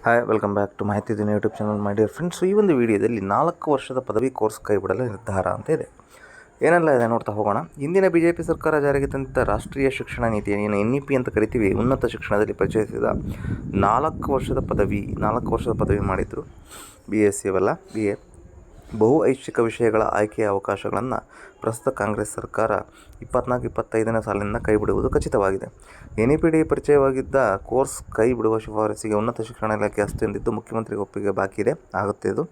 Hi, welcome back to ಮಾಹಿತಿ ದಿನ YouTube channel. My dear friends, ಈ ಒಂದು ವಿಡಿಯೋದಲ್ಲಿ 4 ವರ್ಷದ ಪದವಿ ಕೋರ್ಸ್ ಕೈಬಿಡಲು ನಿರ್ಧಾರ ಅಂತ ಇದೆ. ಏನೆಲ್ಲ ಇದೆ ನೋಡ್ತಾ ಹೋಗೋಣ. ಇಂದಿನ ಬಿಜೆಪಿ ಸರ್ಕಾರ ಜಾರಿಗೆ ತಂದಿದ್ದ ರಾಷ್ಟ್ರೀಯ ಶಿಕ್ಷಣ ನೀತಿ, ಏನು NEP ಅಂತ ಕರಿತೀವಿ, ಉನ್ನತ ಶಿಕ್ಷಣದಲ್ಲಿ ಪರಿಚಯಿಸಿದ 4 ವರ್ಷದ ಪದವಿ ಮಾಡಿದರು. BSc ಅವೆಲ್ಲ BA ಬಹು ಐಚ್ಛಿಕ ವಿಷಯಗಳ ಆಯ್ಕೆಯ ಅವಕಾಶಗಳನ್ನು ಪ್ರಸ್ತುತ ಕಾಂಗ್ರೆಸ್ ಸರ್ಕಾರ 24-25ನೇ ಸಾಲಿನಿಂದ ಕೈಬಿಡುವುದು ಖಚಿತವಾಗಿದೆ. NEP ಪರಿಚಯವಾಗಿದ್ದ ಕೋರ್ಸ್ ಕೈ ಬಿಡುವ ಶಿಫಾರಸಿಗೆ ಉನ್ನತ ಶಿಕ್ಷಣ ಇಲಾಖೆ ಅಸ್ತು ಎಂದಿದ್ದು ಮುಖ್ಯಮಂತ್ರಿಗೆ ಒಪ್ಪಿಗೆ ಬಾಕಿ ಇದೆ. ಆಗುತ್ತೆ ಇದು.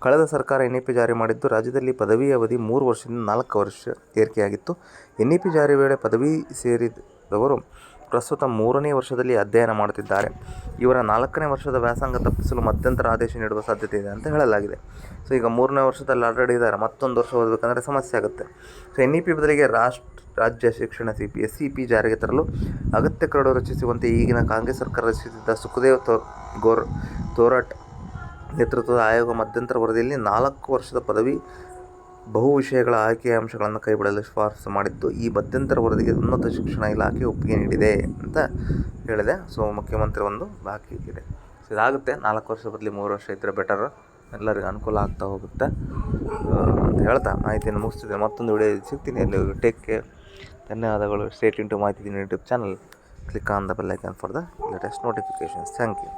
ಕಳೆದ ಸರ್ಕಾರ NEP ಜಾರಿ ಮಾಡಿದ್ದು ರಾಜ್ಯದಲ್ಲಿ ಪದವಿ ಅವಧಿ 3 ವರ್ಷದಿಂದ 4 ವರ್ಷ ಏರಿಕೆಯಾಗಿತ್ತು. NEP ಜಾರಿ ವೇಳೆ ಪದವಿ ಸೇರಿದವರು ಪ್ರಸ್ತುತ 3ನೇ ವರ್ಷದಲ್ಲಿ ಅಧ್ಯಯನ ಮಾಡುತ್ತಿದ್ದಾರೆ. ಇವರ 4ನೇ ವರ್ಷದ ವ್ಯಾಸಂಗ ತಪ್ಪಿಸಲು ಮಧ್ಯಂತರ ಆದೇಶ ನೀಡುವ ಸಾಧ್ಯತೆ ಇದೆ ಅಂತ ಹೇಳಲಾಗಿದೆ. ಸೊ ಈಗ 3ನೇ ವರ್ಷದಲ್ಲಿ ಆಲ್ರೆಡಿ ಇದ್ದಾರೆ, ಮತ್ತೊಂದು ವರ್ಷ ಓದಬೇಕಂದ್ರೆ ಸಮಸ್ಯೆ ಆಗುತ್ತೆ. ಸೊ NEP ಬದಲಿಗೆ ರಾಜ್ಯ ಶಿಕ್ಷಣ SEP ಜಾರಿಗೆ ತರಲು ಅಗತ್ಯ ಕರಡು ರಚಿಸುವಂತೆ ಈಗಿನ ಕಾಂಗ್ರೆಸ್ ಸರ್ಕಾರ ರಚಿಸಿದ್ದ ಸುಖದೇವ್ ಥೋರಾಟ್ ನೇತೃತ್ವದ ಆಯೋಗ ಮಧ್ಯಂತರ ವರದಿಯಲ್ಲಿ 4 ವರ್ಷದ ಪದವಿ ಬಹು ವಿಷಯಗಳ ಆಯ್ಕೆಯ ಅಂಶಗಳನ್ನು ಕೈಬಿಡಲು ಶಿಫಾರಸು ಮಾಡಿದ್ದು, ಈ ಮಧ್ಯಂತರ ವರದಿಗೆ ಉನ್ನತ ಶಿಕ್ಷಣ ಇಲಾಖೆ ಒಪ್ಪಿಗೆ ನೀಡಿದೆ ಅಂತ ಹೇಳಿದೆ. ಸೊ ಮುಖ್ಯಮಂತ್ರಿ ಒಂದು ಬಾಕಿ ಇದೆ. ಸೊ ಇದಾಗುತ್ತೆ. 4 ವರ್ಷ ಬದಲಿ 3 ವರ್ಷ ಇದ್ದರೆ ಬೆಟರ್, ಎಲ್ಲರಿಗೂ ಅನುಕೂಲ ಆಗ್ತಾ ಹೋಗುತ್ತೆ ಅಂತ ಹೇಳ್ತಾ ಮಾಹಿತಿಯನ್ನು ಮುಗಿಸ್ತಿದ್ದೆ. ಮತ್ತೊಂದು ವಿಡಿಯೋ ಸಿಗ್ತೀನಿ. ಅಲ್ಲಿ ಟೇಕ್ ಕೇರ್. ಧನ್ಯವಾದಗಳು. Stay tune to Mahiti YouTube channel. Click on the bell icon for the latest notifications. Thank you.